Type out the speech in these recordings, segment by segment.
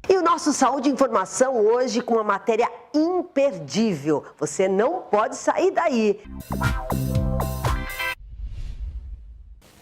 E o nosso Saúde e Informação hoje com uma matéria imperdível. Você não pode sair daí.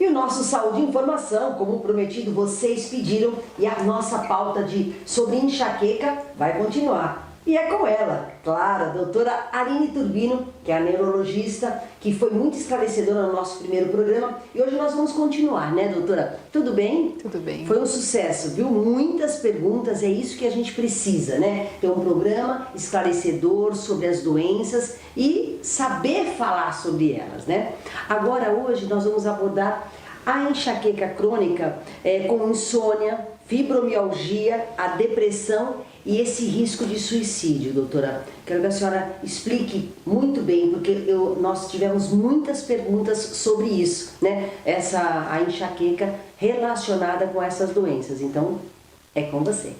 E o nosso Saúde e Informação, como prometido, vocês pediram e a nossa pauta sobre enxaqueca vai continuar. E é com ela, claro, a doutora Aline Turbino, que é a neurologista, que foi muito esclarecedora no nosso primeiro programa. E hoje nós vamos continuar, né, doutora? Tudo bem? Tudo bem. Foi um sucesso, viu? Muitas perguntas, é isso que a gente precisa, né? Ter um programa esclarecedor sobre as doenças e saber falar sobre elas, né? Agora, hoje, nós vamos abordar a enxaqueca crônica com insônia, fibromialgia, a depressão e esse risco de suicídio, doutora. Quero que a senhora explique muito bem, porque nós tivemos muitas perguntas sobre isso, né? A enxaqueca relacionada com essas doenças. Então, é com você.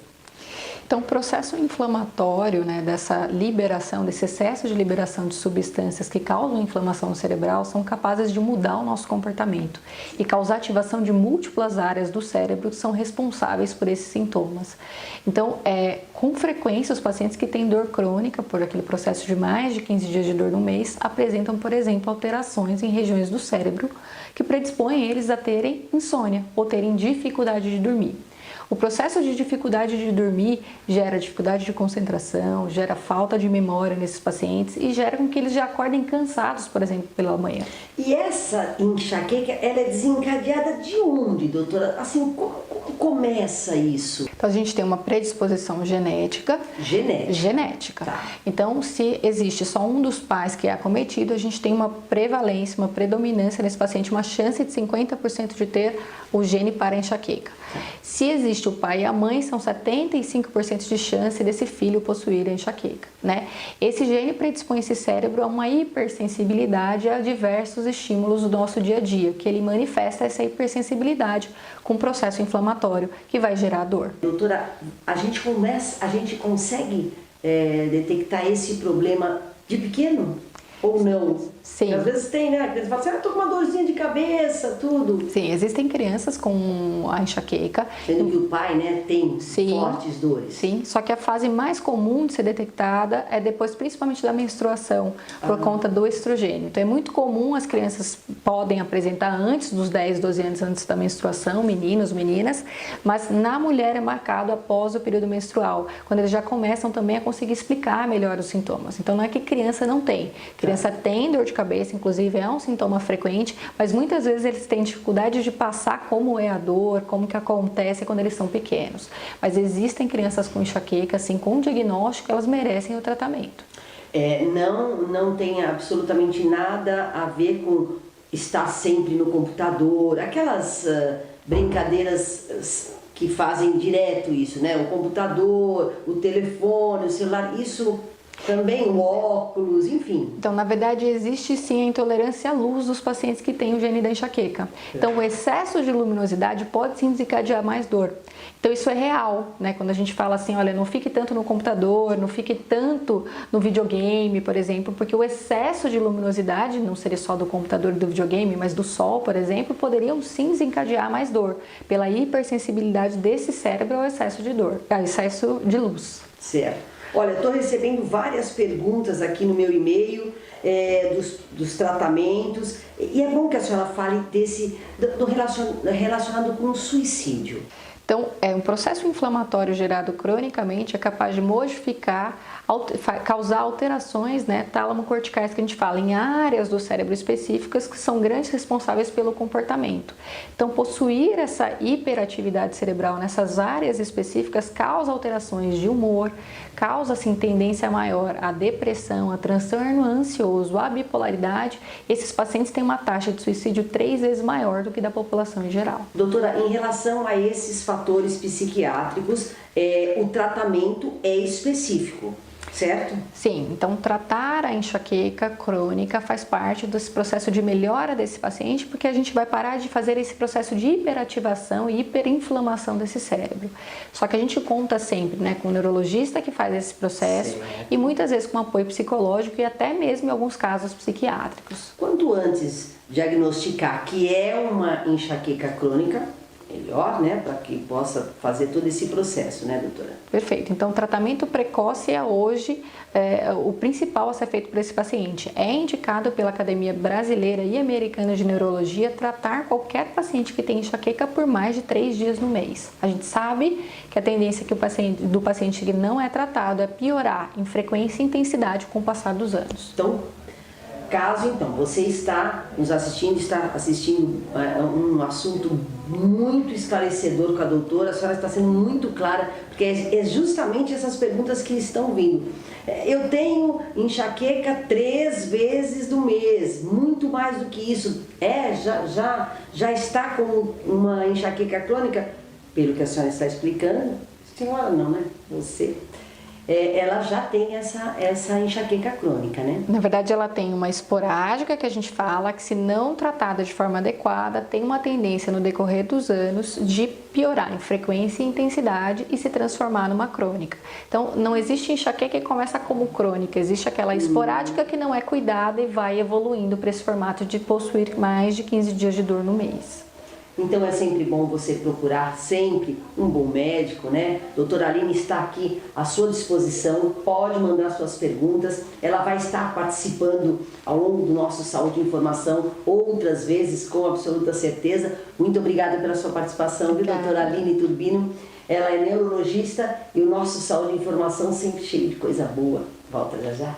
Então, o processo inflamatório, né, dessa liberação, desse excesso de liberação de substâncias que causam inflamação cerebral são capazes de mudar o nosso comportamento e causar ativação de múltiplas áreas do cérebro que são responsáveis por esses sintomas. Então, com frequência, os pacientes que têm dor crônica por aquele processo de mais de 15 dias de dor no mês apresentam, por exemplo, alterações em regiões do cérebro que predispõem eles a terem insônia ou terem dificuldade de dormir. O processo de dificuldade de dormir gera dificuldade de concentração, gera falta de memória nesses pacientes e gera com que eles já acordem cansados, por exemplo, pela manhã. E essa enxaqueca, ela é desencadeada de onde, doutora? Assim, como começa isso? Então, a gente tem uma predisposição genética. Genética. Tá. Então, se existe só um dos pais que é acometido, a gente tem uma prevalência, uma predominância nesse paciente, uma chance de 50% de ter o gene para a enxaqueca. Se existe o pai e a mãe, são 75% de chance desse filho possuir a enxaqueca, né? Esse gene predispõe esse cérebro a uma hipersensibilidade a diversos estímulos do nosso dia a dia, que ele manifesta essa hipersensibilidade com o processo inflamatório que vai gerar dor. Doutora, a gente consegue detectar esse problema de pequeno? Ou não? Sim. Às vezes tem, né? Eles falam assim, tô com uma dorzinha de cabeça, tudo. Sim, existem crianças com a enxaqueca. Sendo que o pai, né, tem fortes dores. Sim, só que a fase mais comum de ser detectada é depois, principalmente da menstruação, por conta do estrogênio. Então, é muito comum, as crianças podem apresentar antes dos 10, 12 anos antes da menstruação, meninos, meninas, mas na mulher é marcado após o período menstrual, quando eles já começam também a conseguir explicar melhor os sintomas. Então, não é que criança não tem. Criança tem dor de cabeça, inclusive é um sintoma frequente, mas muitas vezes eles têm dificuldade de passar como é a dor, como que acontece quando eles são pequenos. Mas existem crianças com enxaqueca, assim, com diagnóstico, elas merecem o tratamento. Não tem absolutamente nada a ver com estar sempre no computador, aquelas brincadeiras que fazem direto isso, né? O computador, o telefone, o celular, isso... Também o óculos, enfim. Então, na verdade, existe sim a intolerância à luz dos pacientes que têm o gene da enxaqueca. Então, o excesso de luminosidade pode sim desencadear mais dor. Então, isso é real, né? Quando a gente fala assim, olha, não fique tanto no computador, não fique tanto no videogame, por exemplo, porque o excesso de luminosidade, não seria só do computador e do videogame, mas do sol, por exemplo, poderiam sim desencadear mais dor, pela hipersensibilidade desse cérebro ao excesso de dor, ao excesso de luz. Certo. Olha, estou recebendo várias perguntas aqui no meu e-mail dos tratamentos e é bom que a senhora fale relacionado com o suicídio. Então, um processo inflamatório gerado cronicamente é capaz de modificar, causar alterações, né, tálamo-corticais, que a gente fala, em áreas do cérebro específicas que são grandes responsáveis pelo comportamento. Então, possuir essa hiperatividade cerebral nessas áreas específicas causa alterações de humor, causa, assim, tendência maior à depressão, a transtorno ansioso, à bipolaridade. Esses pacientes têm uma taxa de suicídio 3 vezes maior do que da população em geral. Doutora, em relação a esses fatores psiquiátricos, o tratamento é específico, certo? Sim, então tratar a enxaqueca crônica faz parte desse processo de melhora desse paciente, porque a gente vai parar de fazer esse processo de hiperativação e hiperinflamação desse cérebro. Só que a gente conta sempre, né, com o neurologista que faz esse processo, certo, e muitas vezes com apoio psicológico e até mesmo em alguns casos psiquiátricos. Quanto antes diagnosticar que é uma enxaqueca crônica, melhor, né, para que possa fazer todo esse processo, né, doutora? Perfeito. Então, o tratamento precoce é hoje o principal a ser feito para esse paciente. É indicado pela Academia Brasileira e Americana de Neurologia tratar qualquer paciente que tem enxaqueca por mais de 3 dias no mês. A gente sabe que a tendência do paciente que não é tratado é piorar em frequência e intensidade com o passar dos anos. Então, caso então você está nos assistindo, está assistindo um assunto muito esclarecedor com a doutora, a senhora está sendo muito clara, porque é justamente essas perguntas que estão vindo. Eu tenho enxaqueca 3 vezes no mês, muito mais do que isso. Já está com uma enxaqueca crônica? Pelo que a senhora está explicando, senhora não, né? Você... ela já tem essa enxaqueca crônica, né? Na verdade, ela tem uma esporádica, que a gente fala que, se não tratada de forma adequada, tem uma tendência no decorrer dos anos de piorar em frequência e intensidade e se transformar numa crônica. Então, não existe enxaqueca que começa como crônica, existe aquela esporádica que não é cuidada e vai evoluindo para esse formato de possuir mais de 15 dias de dor no mês. Então é sempre bom você procurar sempre um bom médico, né? Doutora Aline está aqui à sua disposição, pode mandar suas perguntas, ela vai estar participando ao longo do nosso Saúde e Informação outras vezes, com absoluta certeza. Muito obrigada pela sua participação, viu, doutora Aline Turbino? Ela é neurologista e o nosso Saúde e Informação sempre cheio de coisa boa. Volta já já.